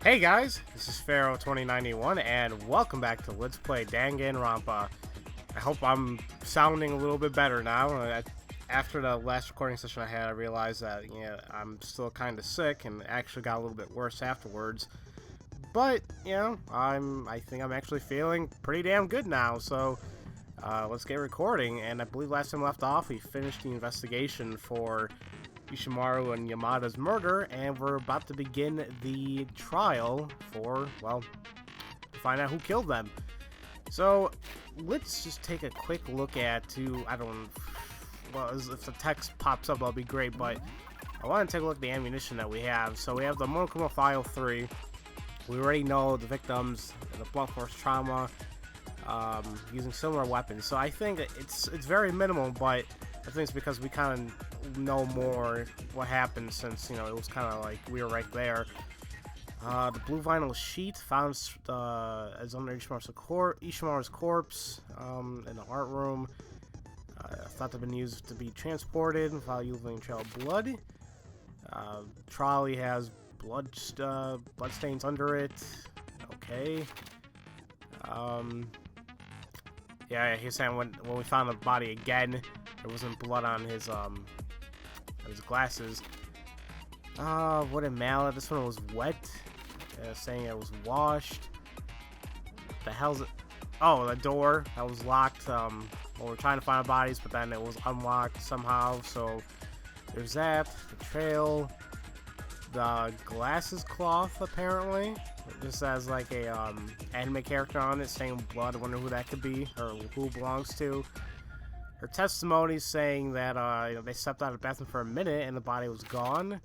Hey guys, this is Pharaoh 2091 and welcome back to Let's Play Dangan Ronpa. I hope I'm sounding a little bit better now. After the last recording session I had, I realized that I'm still kind of sick and actually got a little bit worse afterwards. But, I think I'm actually feeling pretty damn good now, so let's get recording. And I believe last time we left off, we finished the investigation for Ishimaru and Yamada's murder, and we're about to begin the trial for, well, to find out who killed them. So, let's just take a quick look at if the text pops up, that'll be great, but I want to take a look at the ammunition that we have. So we have the Monokuma File 3. We already know the victims, the blunt force trauma, using similar weapons. So I think it's very minimal, but I think it's because we kind of know more what happened since, it was kind of like we were right there. The blue vinyl sheet found is under Ishimaru's corpse in the art room. Thought to have been used to be transported while using trail of blood. Trolley has blood stains under it. Okay. Yeah, he's saying when we found the body again, there wasn't blood on his glasses. Wooden mallet. This one was wet. Saying it was washed. The hell's it? Oh, the door that was locked. Well, we're trying to find the bodies, but then it was unlocked somehow. So there's that. The trail. The glasses cloth apparently. It just has like a anime character on it saying blood. I wonder who that could be or who it belongs to. Her testimony saying that they stepped out of the bathroom for a minute and the body was gone.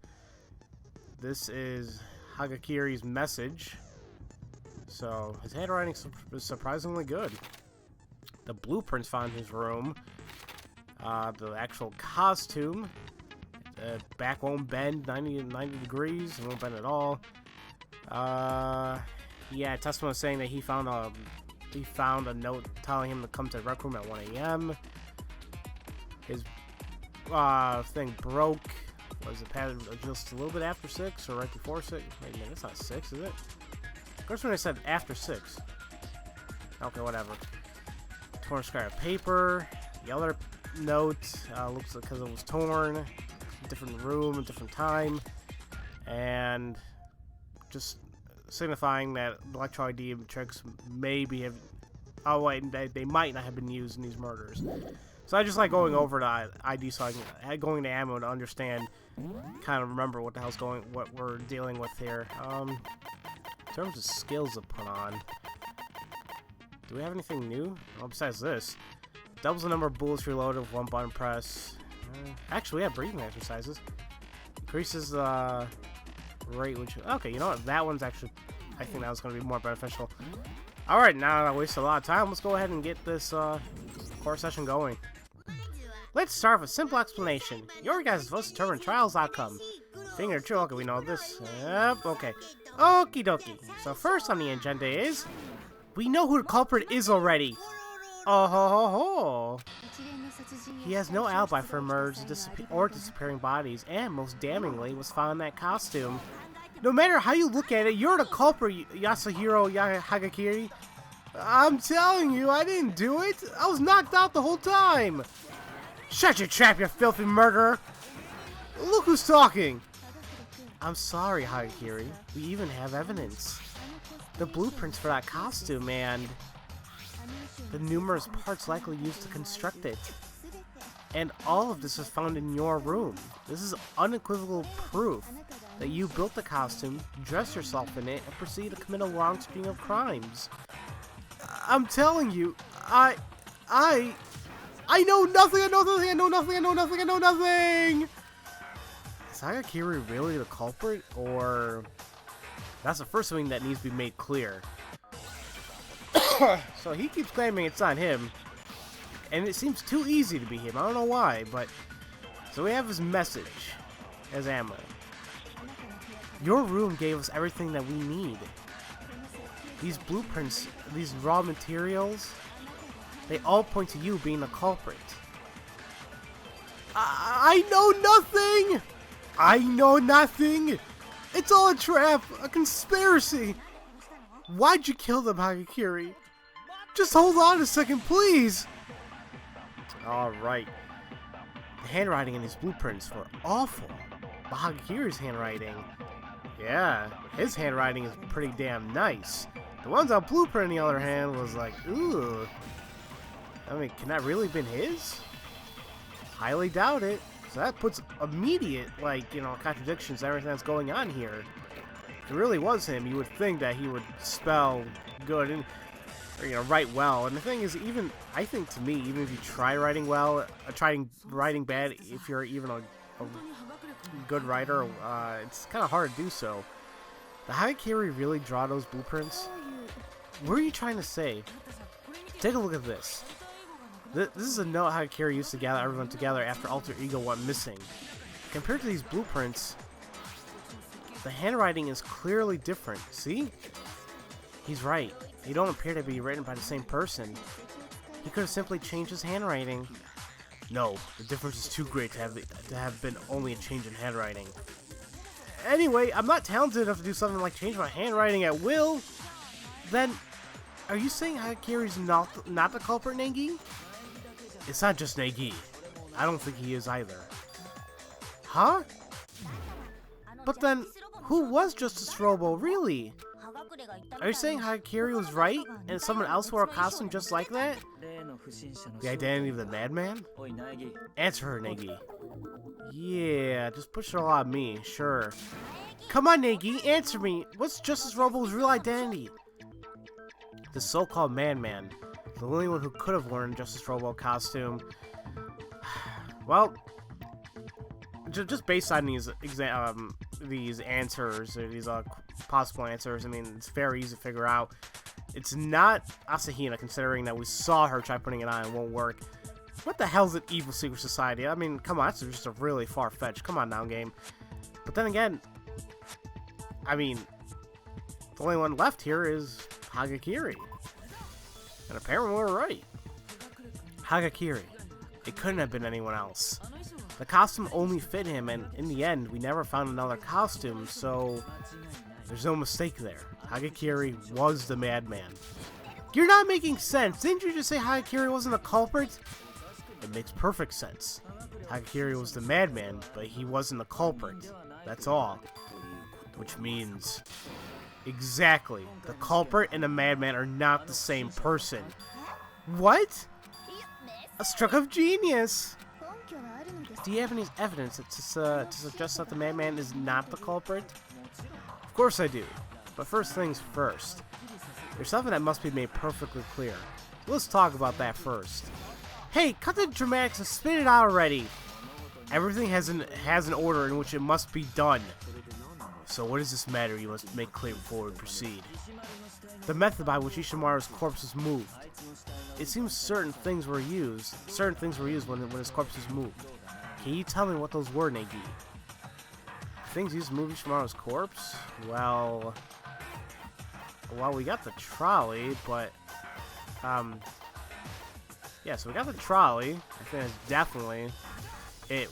This is Hagakure's message. So his handwriting is surprisingly good. The blueprints found in his room. The actual costume. Back won't bend 90 degrees. It won't bend at all. Yeah, testimony saying that he found a note telling him to come to the rec room at 1 a.m. His thing broke. Was the pattern just a little bit after 6 or right before 6? Wait a minute, it's not 6, is it? Of course, when I said after 6. Okay, whatever. Torn scrap of paper. The other note looks like because it was torn. Different room, a different time, and just signifying that electro ID tricks maybe have. Oh wait, they might not have been used in these murders. So I just like going over the ID so I can going to ammo to understand, kind of remember what the hell's what we're dealing with here. In terms of skills to put on, do we have anything new? Well, besides this, doubles the number of bullets reloaded with one button press. Actually, we have breathing exercises. Increases the rate when you... Okay, you know what? That one's actually... I think that was going to be more beneficial. Alright, now that I wasted a lot of time, let's go ahead and get this core session going. Let's start with a simple explanation. Your guys' votes determine trial's outcome. Finger true. Okay, we know this. Yep, okay. Okie dokie. So first on the agenda is... We know who the culprit is already. Oh ho ho ho. He has no alibi for murders or disappearing bodies, and most damningly was found in that costume. No matter how you look at it, you're the culprit, Yasuhiro Hagakure. I'm telling you, I didn't do it. I was knocked out the whole time. Shut your trap, you filthy murderer. Look who's talking. I'm sorry, Hagakure. We even have evidence. The blueprints for that costume and the numerous parts likely used to construct it. And all of this is found in your room. This is unequivocal proof that you built the costume, dressed yourself in it, and proceeded to commit a long string of crimes. I'm telling you, I know nothing, I know nothing! Is Hagakure really the culprit, or... That's the first thing that needs to be made clear. So he keeps claiming it's not him. And it seems too easy to be him. I don't know why, but... So we have his message as ammo. Your room gave us everything that we need. These blueprints, these raw materials, they all point to you being the culprit. I know nothing! I know nothing! It's all a trap! A conspiracy! Why'd you kill them, Hagakure? Just hold on a second, please! Alright. The handwriting in these blueprints were awful. But Hagakure's handwriting, yeah, his handwriting is pretty damn nice. The ones on blueprint, on the other hand, was like, ooh. I mean, can that really have been his? Highly doubt it. So that puts immediate, like, you know, contradictions to everything that's going on here. If it really was him, you would think that he would spell good and, or, you know, write well. And the thing is, even, I think to me, even if you try writing well, trying writing bad, if you're even a good writer, it's kind of hard to do so. Did Hagakure really draw those blueprints? What are you trying to say? Take a look at this. This is a note Hagakure used to gather everyone together after Alter Ego went missing. Compared to these blueprints, the handwriting is clearly different. See? He's right. They don't appear to be written by the same person. He could have simply changed his handwriting. No, the difference is too great to have been only a change in handwriting. Anyway, I'm not talented enough to do something like change my handwriting at will. Then, are you saying Hagakure's not the culprit, Nagi? It's not just Nagi. I don't think he is either. Huh? But then, who was Justice Robo, really? Are you saying Hagakure was right, and someone else wore a costume just like that? The identity of the madman? Answer her, Nagi. Yeah, just push it all on me, sure. Come on, Nagi, answer me. What's Justice Robo's real identity? The so-called madman. The only one who could have worn Justice Robo costume. Well, just based on these answers, or these possible answers, I mean, it's very easy to figure out. It's not Asahina, considering that we saw her try putting it on and it won't work. What the hell's an evil secret society? I mean, come on, that's just a really far-fetched. Come on now, game. But then again, I mean, the only one left here is Hagakure. And apparently we're right. Hagakure. It couldn't have been anyone else. The costume only fit him, and in the end, we never found another costume, so there's no mistake there. Hagakure was the madman. You're not making sense. Didn't you just say Hagakure wasn't the culprit? It makes perfect sense. Hagakure was the madman, but he wasn't the culprit. That's all. Which means... exactly. The culprit and the madman are not the same person. What? A stroke of genius! Do you have any evidence to suggest that the madman is not the culprit? Of course I do. But first things first. There's something that must be made perfectly clear. Let's talk about that first. Hey, cut the dramatics and spit it out already! Everything has an order in which it must be done. So what does this matter? You must make clear before we proceed. The method by which Ishimaru's corpse was moved. It seems certain things were used when his corpse was moved. Can you tell me what those were, Nagi? Things used to move Ishimaru's corpse? Well, we got the trolley, but, yeah, so we got the trolley. I think that's definitely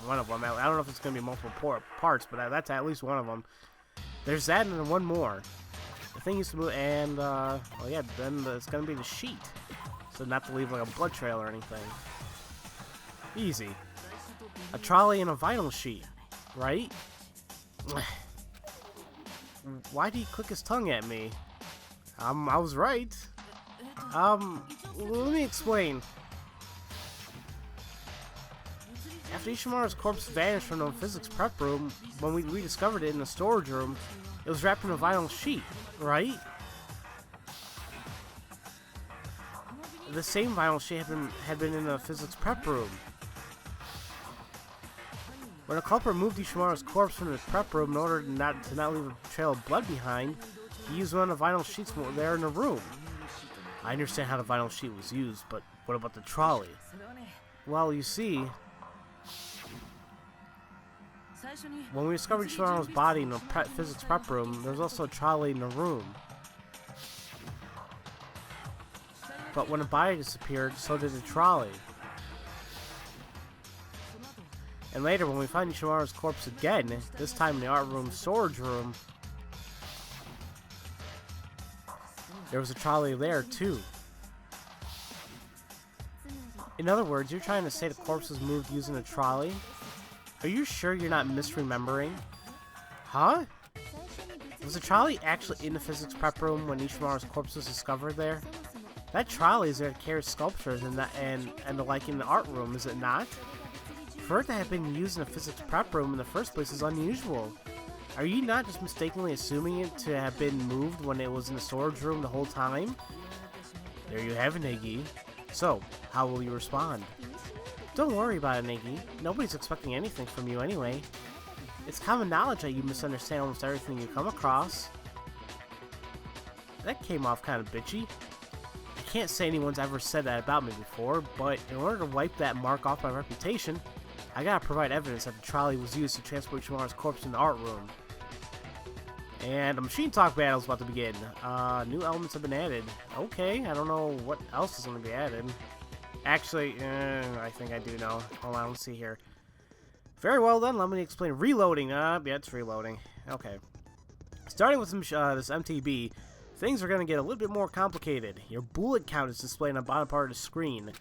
one of them. I don't know if it's going to be multiple parts, but that's at least one of them. There's that and then one more. The thing used to move, and, well, yeah, then it's going to be the sheet. So not to leave, like, a blood trail or anything. Easy. A trolley and a vinyl sheet, right? Why did he click his tongue at me? I was right. Let me explain. After Ishimaru's corpse vanished from the physics prep room, when we rediscovered it in the storage room, it was wrapped in a vinyl sheet, right? The same vinyl sheet had been in the physics prep room. When the culprit moved Ishimaru's corpse from his prep room in order to not leave a trail of blood behind, he used one of the vinyl sheets there in the room. I understand how the vinyl sheet was used, but what about the trolley? Well, you see, when we discovered Ishimaru's body in the physics prep room, there was also a trolley in the room. But when the body disappeared, so did the trolley. And later, when we find Ishimaru's corpse again, this time in the art room storage room, there was a trolley there too. In other words, you're trying to say the corpse was moved using a trolley? Are you sure you're not misremembering? Huh? Was the trolley actually in the physics prep room when Ishimaru's corpse was discovered there? That trolley is there to carry sculptures and the like in the art room, is it not? For it to have been used in a physics prep room in the first place is unusual. Are you not just mistakenly assuming it to have been moved when it was in the storage room the whole time? There you have it, Negi. So, how will you respond? Don't worry about it, Negi. Nobody's expecting anything from you anyway. It's common knowledge that you misunderstand almost everything you come across. That came off kind of bitchy. I can't say anyone's ever said that about me before, but in order to wipe that mark off my reputation, I gotta provide evidence that the trolley was used to transport Ishimaru's corpse in the art room. And a machine talk battle is about to begin. New elements have been added. Okay, I don't know what else is going to be added. Actually, I think I do know. Hold on, let's see here. Very well then, let me explain. Reloading. Yeah, it's reloading. Okay. Starting with this MTB, things are going to get a little bit more complicated. Your bullet count is displayed on the bottom part of the screen.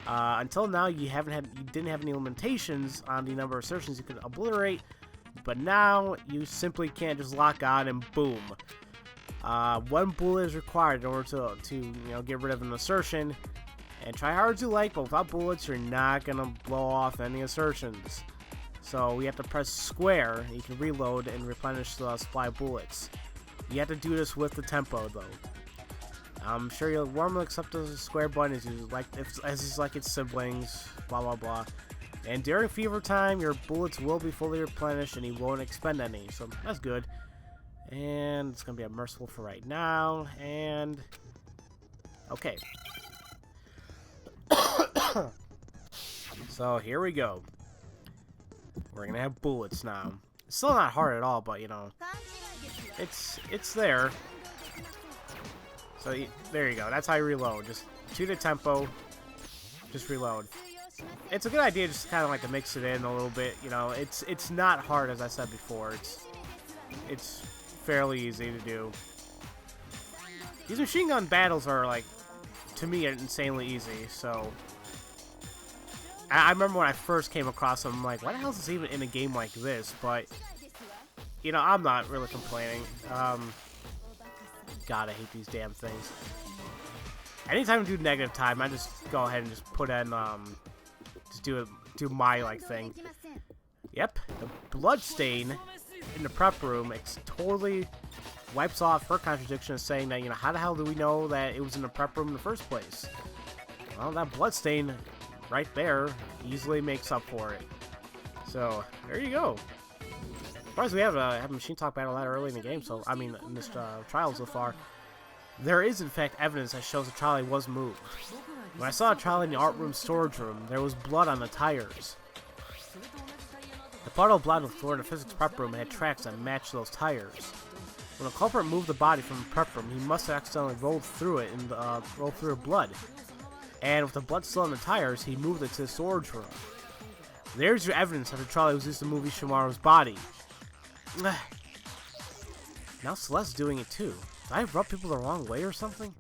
Until now, you didn't have any limitations on the number of assertions you could obliterate, but now you simply can't just lock on and boom. One bullet is required in order to get rid of an assertion. And try hard as you like, but without bullets, you're not gonna blow off any assertions. So we have to press square. You can reload and replenish the supply of bullets. You have to do this with the tempo, though. I'm sure you'll warmly accept the square button as it's like its siblings. Blah blah blah. And during fever time, your bullets will be fully replenished, and you won't expend any. So that's good. And it's gonna be a merciful for right now. And okay. So here we go. We're gonna have bullets now. It's still not hard at all, but it's there. So there you go. That's how you reload. Just shoot a tempo. Just reload. It's a good idea just kind of like to mix it in a little bit. It's not hard, as I said before. It's fairly easy to do. These machine gun battles are like, to me, insanely easy. So I remember when I first came across them, I'm like, why the hell is this even in a game like this? But I'm not really complaining. God, I hate these damn things. Anytime I do negative time, I just go ahead and just put in, just do my thing. Yep, the blood stain in the prep room, it totally wipes off her contradiction of saying that, how the hell do we know that it was in the prep room in the first place? Well, that blood stain right there easily makes up for it. So there you go. Surprised we have a machine talk battle that early in the game. So I mean, in this trial so far, there is in fact evidence that shows the trolley was moved. When I saw a trolley in the art room storage room, there was blood on the tires. The puddle of blood on the floor in the physics prep room had tracks that matched those tires. When the culprit moved the body from the prep room, he must have accidentally rolled through it and rolled through blood. And with the blood still on the tires, he moved it to the storage room. There's your evidence that the trolley was used to move Ishimaru's body. Now Celeste's doing it too. Did I rub people the wrong way or something?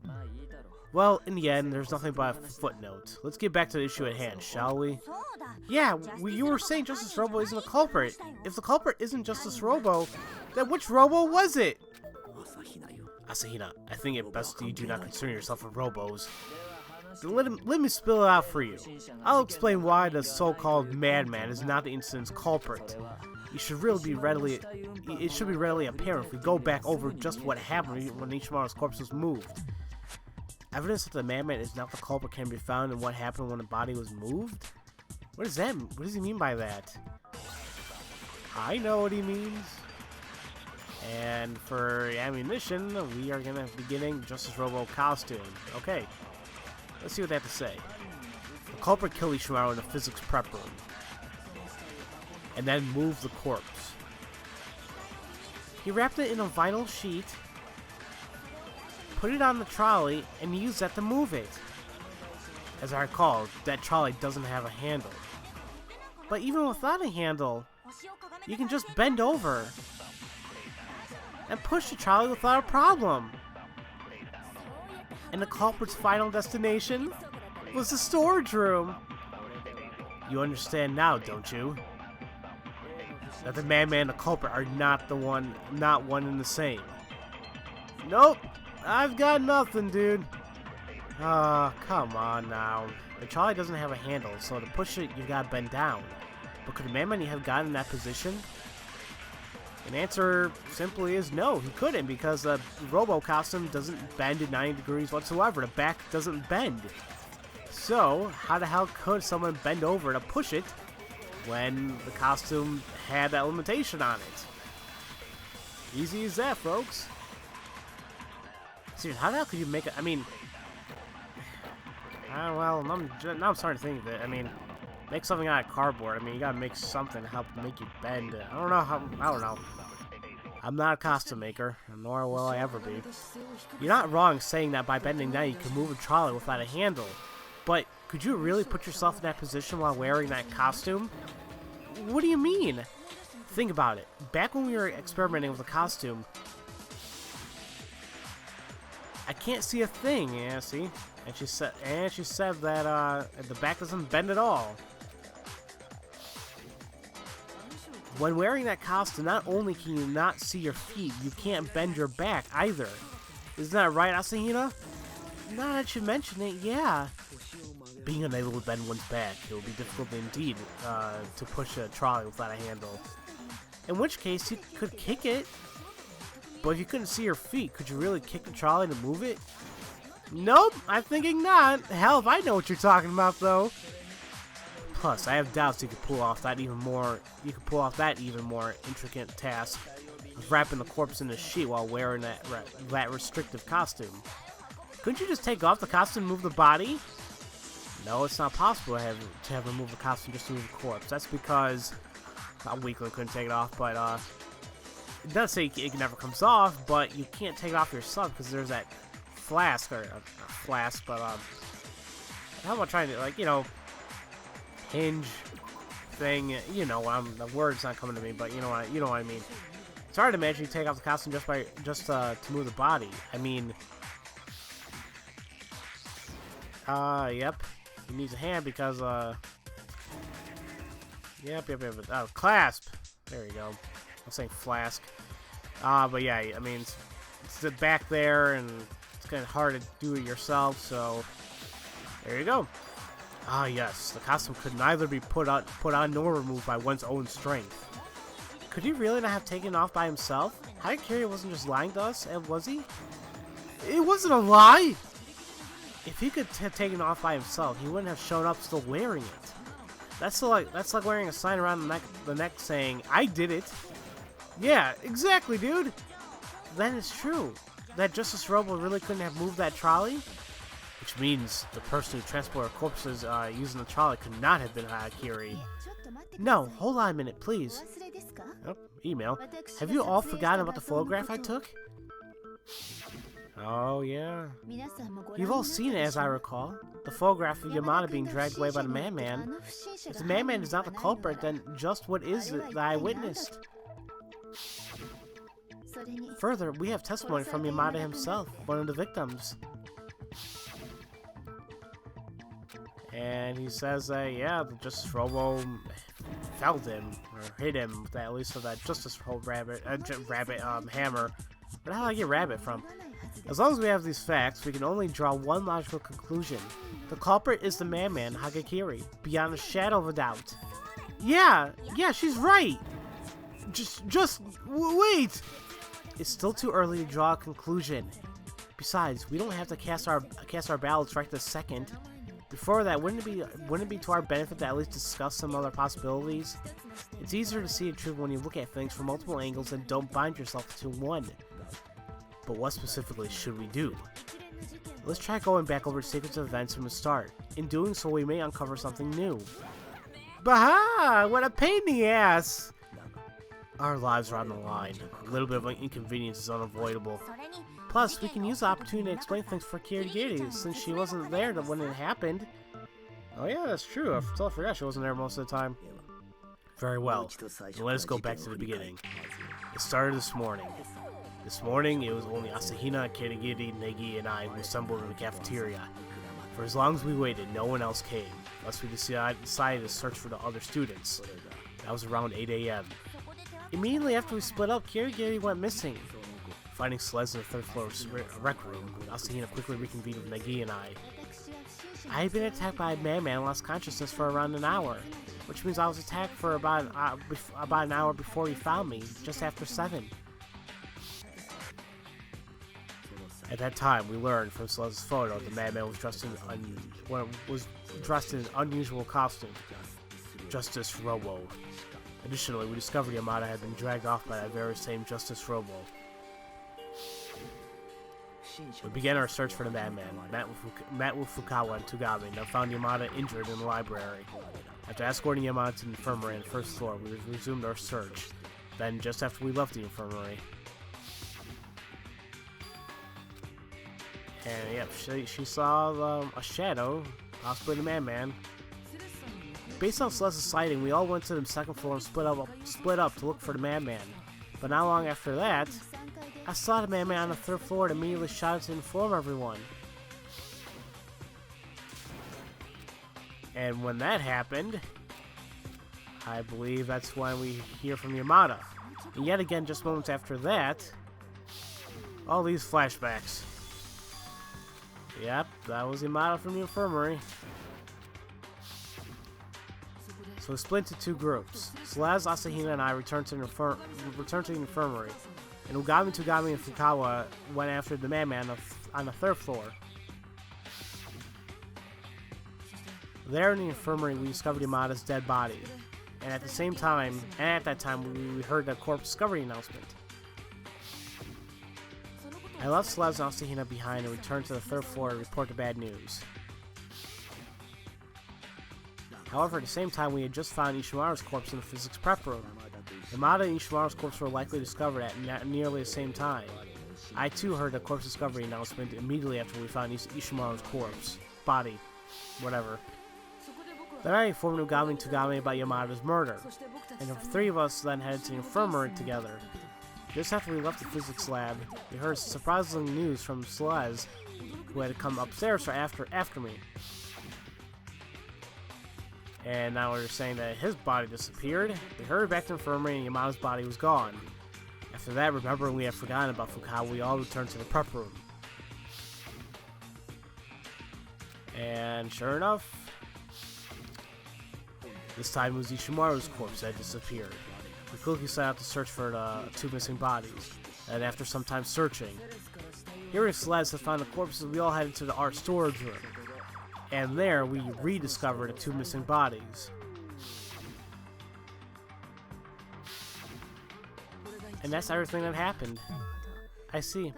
Well, in the end, there's nothing but a footnote. Let's get back to the issue at hand, shall we? Yeah, you were saying Justice Robo isn't a culprit. If the culprit isn't Justice Robo, then which Robo was it? Asahina, I think it best you do not concern yourself with Robos. Let me spill it out for you. I'll explain why the so-called madman is not the incident's culprit. It should be readily apparent if we go back over just what happened when Ishimaru's corpse was moved. Evidence that the madman is not the culprit can be found in what happened when the body was moved? What does he mean by that? I know what he means. And for ammunition, we are gonna be getting Justice Robo costume. Okay. Let's see what they have to say. The culprit killed Ishimaru in the physics prep room, and then moved the corpse. He wrapped it in a vinyl sheet, put it on the trolley, and used that to move it. As I recall, that trolley doesn't have a handle. But even without a handle, you can just bend over and push the trolley without a problem. And the culprit's final destination was the storage room. You understand now, don't you? That the madman and the culprit are not one and the same. Nope, I've got nothing, dude. Come on now. The trolley doesn't have a handle, so to push it, you gotta bend down. But could the madman have gotten in that position? An answer simply is no, he couldn't, because the robo costume doesn't bend at 90 degrees whatsoever. The back doesn't bend. So, how the hell could someone bend over to push it when the costume had that limitation on it? Easy as that, folks. Seriously, how the hell could you make it? I mean, well, now I'm starting to think of it. I mean, make something out of cardboard. I mean, you gotta make something to help make you bend. I don't know. I'm not a costume maker, nor will I ever be. You're not wrong saying that by bending down you can move a trolley without a handle. But could you really put yourself in that position while wearing that costume? What do you mean? Think about it. Back when we were experimenting with the costume, I can't see a thing. Yeah, see? And she said that the back doesn't bend at all. When wearing that costume, not only can you not see your feet, you can't bend your back either. Isn't that right, Asahina? Now that you mention it, yeah. Being unable to bend one's back, it will be difficult indeed to push a trolley without a handle. In which case, you could kick it. But if you couldn't see your feet, could you really kick the trolley to move it? Nope, I'm thinking not. Hell if I know what you're talking about, though. Plus, I have doubts you could pull off that even more intricate task of wrapping the corpse in a sheet while wearing that restrictive costume. Couldn't you just take off the costume and move the body? No, it's not possible to have removed the costume just to move the corpse. That's because Weakling couldn't take it off, but it does say it never comes off, but you can't take it off yourself because there's that flask, or not flask, but how about trying to, like, you know, hinge thing, you know, the word's not coming to me, but you know what I mean. It's hard to imagine you take off the costume just to move the body. I mean, yep, he needs a hand because yep, oh, clasp. There you go. I'm saying flask. But yeah, I mean, it's back there, and it's kind of hard to do it yourself, so there you go. Ah, yes, the costume could neither be put on nor removed by one's own strength. Could he really not have taken it off by himself? Hagakure wasn't just lying to us, was he? It wasn't a lie! If he could have taken it off by himself, he wouldn't have shown up still wearing it. That's like wearing a sign around the neck saying, "I did it." Yeah, exactly, dude. Then it's true that Justice Robo really couldn't have moved that trolley, which means the person who transported corpses using the trolley could not have been Hagakure. No, hold on a minute, please. Oh, email. Have you all forgotten about the photograph I took? Oh, yeah. You've all seen it, as I recall. The photograph of Yamada being dragged away by the madman. If the madman is not the culprit, then just what is it that I witnessed? Further, we have testimony from Yamada himself, one of the victims. And he says that, yeah, the Justice Robo felled him, or hit him, with at least with that Justice Rabbit hammer. Where the hell did I get rabbit from? As long as we have these facts, we can only draw one logical conclusion. The culprit is the madman, Hagakure, beyond a shadow of a doubt. Yeah, she's right! Just wait! It's still too early to draw a conclusion. Besides, we don't have to cast our ballots right this second. Before that, wouldn't it be to our benefit to at least discuss some other possibilities? It's easier to see the truth when you look at things from multiple angles and don't bind yourself to one. But what specifically should we do? Let's try going back over the sequence of events from the start. In doing so, we may uncover something new. Baha! What a pain in the ass! Our lives are on the line. A little bit of an inconvenience is unavoidable. Plus, we can use the opportunity to explain things for Kirigiri, since she wasn't there when it happened. Oh yeah, that's true. I totally forgot she wasn't there most of the time. Very well. Now let us go back to the beginning. It started this morning. This morning, it was only Asahina, Kirigiri, Negi, and I who assembled in the cafeteria. For as long as we waited, no one else came. Thus we decided to search for the other students. That was around 8 a.m. Immediately after we split up, Kirigiri went missing. Finding sleds in the third floor rec room, Asahina quickly reconvened with Negi and I. I had been attacked by a madman and lost consciousness for around an hour, which means I was attacked for about an hour before he found me, just after 7. At that time, we learned from Celeste's photo the madman was dressed in an unusual costume, Justice Robo. Additionally, we discovered Yamada had been dragged off by that very same Justice Robo. We began our search for the madman, met with Fukawa and Tugami, and found Yamada injured in the library. After escorting Yamada to the infirmary on the first floor, we resumed our search. Then, just after we left the infirmary, and yep, she saw a shadow, possibly the madman. Based on Celeste's sighting, we all went to the second floor and split up to look for the madman. But not long after that, I saw the madman on the third floor and immediately shouted to inform everyone. And when that happened, I believe that's when we hear from Yamada. And yet again, just moments after that, all these flashbacks. Yep, that was Yamada from the infirmary. So we split into 2 groups. Celeste, Asahina, and I returned to the infirmary. And Ugami, Tugami, and Fukawa went after the madman on the third floor. There in the infirmary, we discovered Yamada's dead body. And at that time, we heard the corpse discovery announcement. I left Celeste and Asahina behind and returned to the third floor to report the bad news. However, at the same time, we had just found Ishimaru's corpse in the physics prep room. Yamada and Ishimaru's corpse were likely discovered at nearly the same time. I too heard the corpse discovery announcement immediately after we found Ishimaru's corpse. Body. Whatever. Then I informed Ugami and Tugami about Yamada's murder, and the 3 of us then headed to the infirmary together. Just after we left the physics lab, we heard surprising news from Celeste, who had to come upstairs after me. And now we're saying that his body disappeared. We hurried back to the infirmary and Yamada's body was gone. After that, remembering we had forgotten about Fukawa, we all returned to the prep room. And sure enough, this time it was Ishimaru's corpse that disappeared. We quickly set out to search for the 2 missing bodies, and after some time searching, hearing Celeste had found the corpses, we all headed to the art storage room. And there, we rediscovered the 2 missing bodies. And that's everything that happened. I see.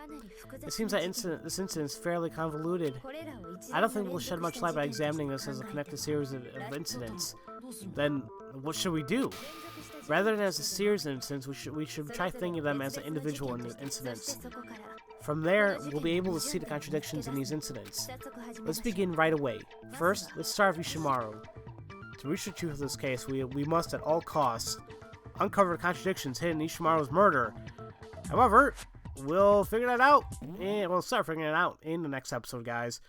It seems that this incident is fairly convoluted. I don't think we'll shed much light by examining this as a connected series of incidents. Then, what should we do? Rather than as a series of incidents, we should try thinking of them as individual incidents. From there, we'll be able to see the contradictions in these incidents. Let's begin right away. First, let's start with Ishimaru. To reach the truth of this case, we must at all costs uncover the contradictions hidden in Ishimaru's murder. However, we'll figure that out, and we'll start figuring it out in the next episode, guys.